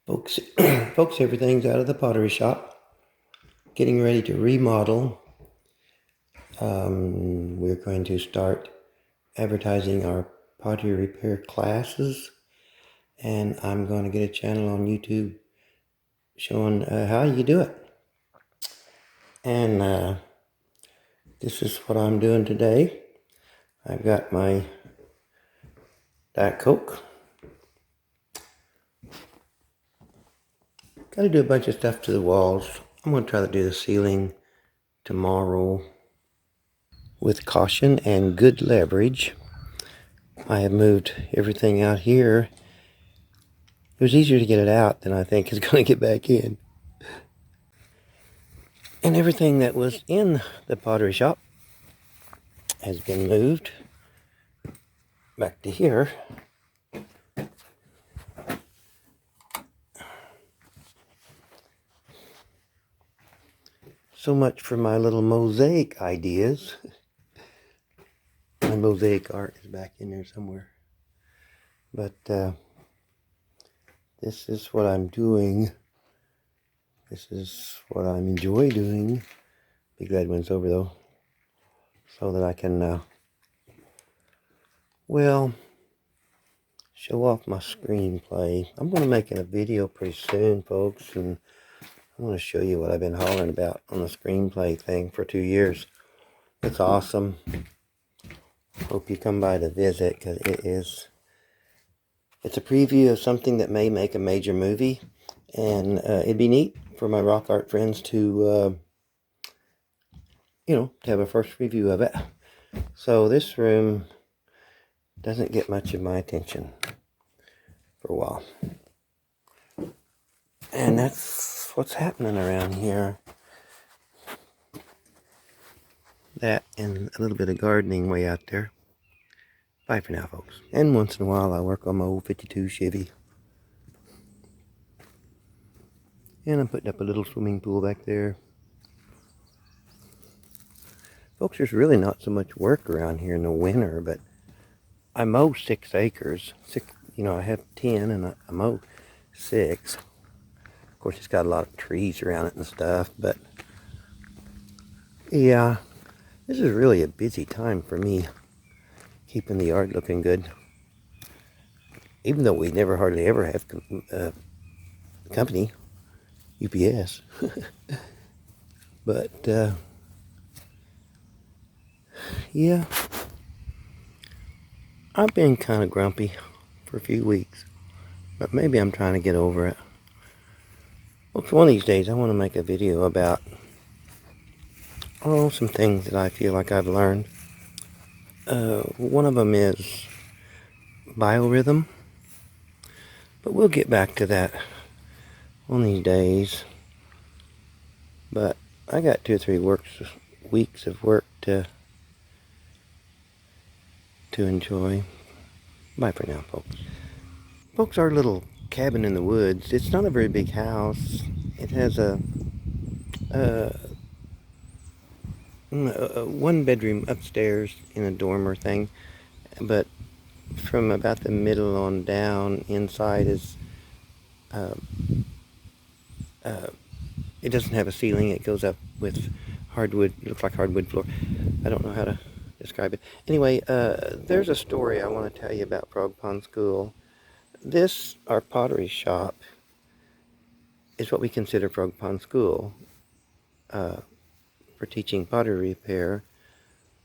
Folks, folks, everything's out of the pottery shop. Getting ready to remodel. We're going to start advertising our pottery repair classes, and I'm going to get a channel on YouTube showing how you do it. And this is what I'm doing today. I've got my Diet Coke. Got to do a bunch of stuff to the walls. I'm going to try to do the ceiling tomorrow with caution and good leverage. I have moved everything out here. It was easier to get it out than I think is going to get back in. And everything that was in the pottery shop has been moved back to here. So much for my little mosaic ideas. My mosaic art is back in there somewhere. But this is what I'm doing. This is what I enjoy doing. Be glad when it's over though. So that I can, show off my screenplay. I'm going to make a video pretty soon, folks, and I want to show you what I've been hollering about on the screenplay thing for 2 years. It's awesome. Hope you come by to visit, because it's a preview of something that may make a major movie, and it'd be neat for my rock art friends to, to have a first review of it. So this room doesn't get much of my attention for a while. And that's what's happening around here. That and a little bit of gardening way out there. Bye for now, folks. And once in a while I work on my old 52 Chevy. And I'm putting up a little swimming pool back there. Folks, there's really not so much work around here in the winter, but I mow 6 acres. I have 10 and I mow 6. Of course, it's got a lot of trees around it and stuff, but yeah, this is really a busy time for me, keeping the yard looking good. Even though we never hardly ever have company, UPS. But, yeah, I've been kind of grumpy for a few weeks, but maybe I'm trying to get over it. Well, one of these days I want to make a video about, some things that I feel like I've learned. One of them is biorhythm, but we'll get back to that one of these days. But I got 2 or 3 weeks of work to enjoy. Bye for now, folks. Folks, our little cabin in the woods, it's not a very big house. It has a 1-bedroom upstairs in a dormer thing, but from about the middle on down, inside is it doesn't have a ceiling. It goes up with hardwood. It looks like hardwood floor. I don't know how to describe it. Anyway, there's a story I want to tell you about Frog Pond School. This, our pottery shop, is what we consider Frog Pond School for teaching pottery repair.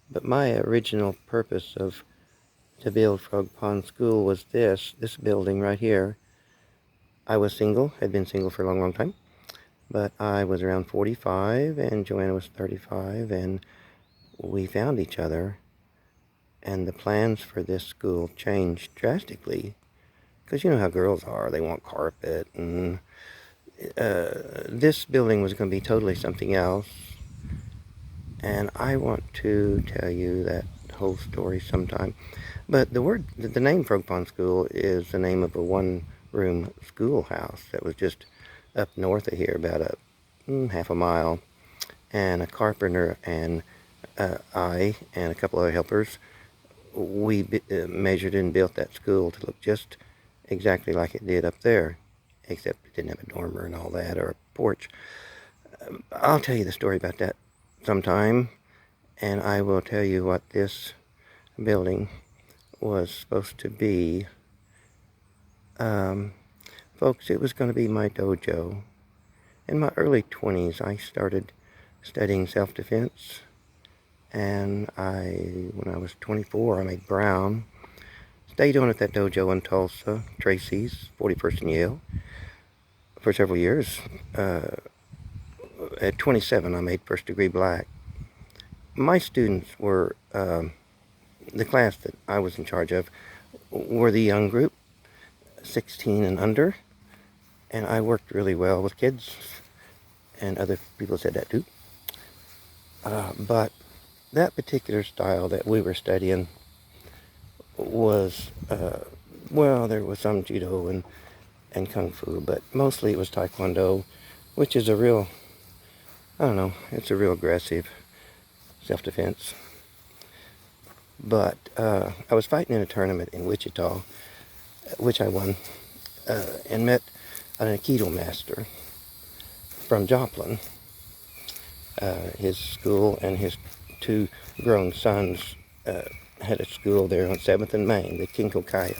But my original purpose to build Frog Pond School was this building right here. I was single, had been single for a long, long time. But I was around 45 and Joanna was 35, and we found each other. And the plans for this school changed drastically, because you know how girls are. They want carpet, and this building was going to be totally something else. And I want to tell you that whole story sometime. But the name Frog Pond School is the name of a 1-room schoolhouse that was just up north of here, about half a mile. And a carpenter and I and a couple other helpers, we measured and built that school to look just exactly like it did up there. except it didn't have a dormer and all that, or a porch. I'll tell you the story about that sometime, and I will tell you what this building was supposed to be. Folks, it was going to be my dojo. In my early 20s, I started studying self-defense, and when I was 24, I made Brown. Stayed on at that dojo in Tulsa, Tracy's, 41st and Yale, for several years. At 27, I made first degree black. My students were, the class that I was in charge of, were the young group, 16 and under, and I worked really well with kids, and other people said that too. But that particular style that we were studying was, well, there was some judo and kung fu, but mostly it was taekwondo, which is a real, I don't know, it's a real aggressive self-defense. But I was fighting in a tournament in Wichita, which I won, and met an Aikido master from Joplin. His school and his two grown sons had a school there on 7th and Main, the Kinkokaya.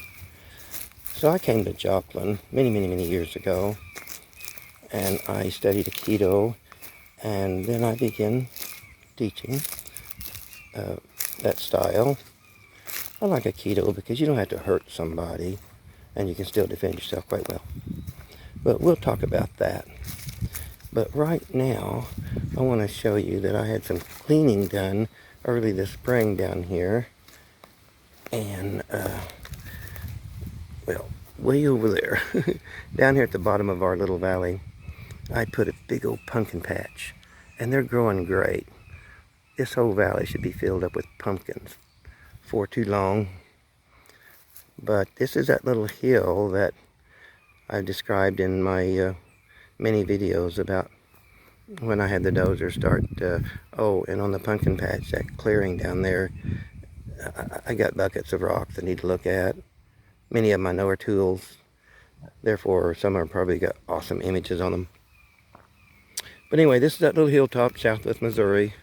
So I came to Joplin many years ago, and I studied Aikido, and then I began teaching that style. I like Aikido because you don't have to hurt somebody, and you can still defend yourself quite well. But we'll talk about that. But right now, I want to show you that I had some cleaning done early this spring down here. And, well, way over there, down here at the bottom of our little valley, I put a big old pumpkin patch. And they're growing great. This whole valley should be filled up with pumpkins for too long. But this is that little hill that I've described in my many videos about when I had the dozer start. And on the pumpkin patch, that clearing down there, I got buckets of rock that I need to look at. Many of them I know are tools. Therefore, some are probably got awesome images on them. But anyway, this is that little hilltop, Southwest Missouri.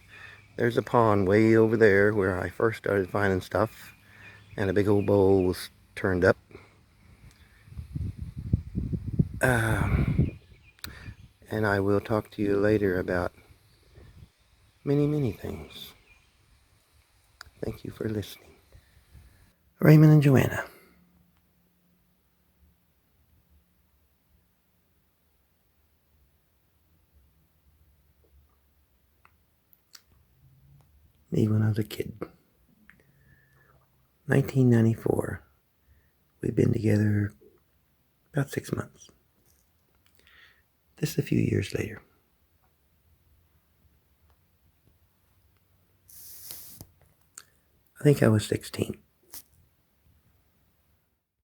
There's a pond way over there where I first started finding stuff. And a big old bowl was turned up. And I will talk to you later about many things. Thank you for listening. Raymond and Joanna. Me when I was a kid. 1994. We've been together about 6 months. This a few years later. I think I was 16.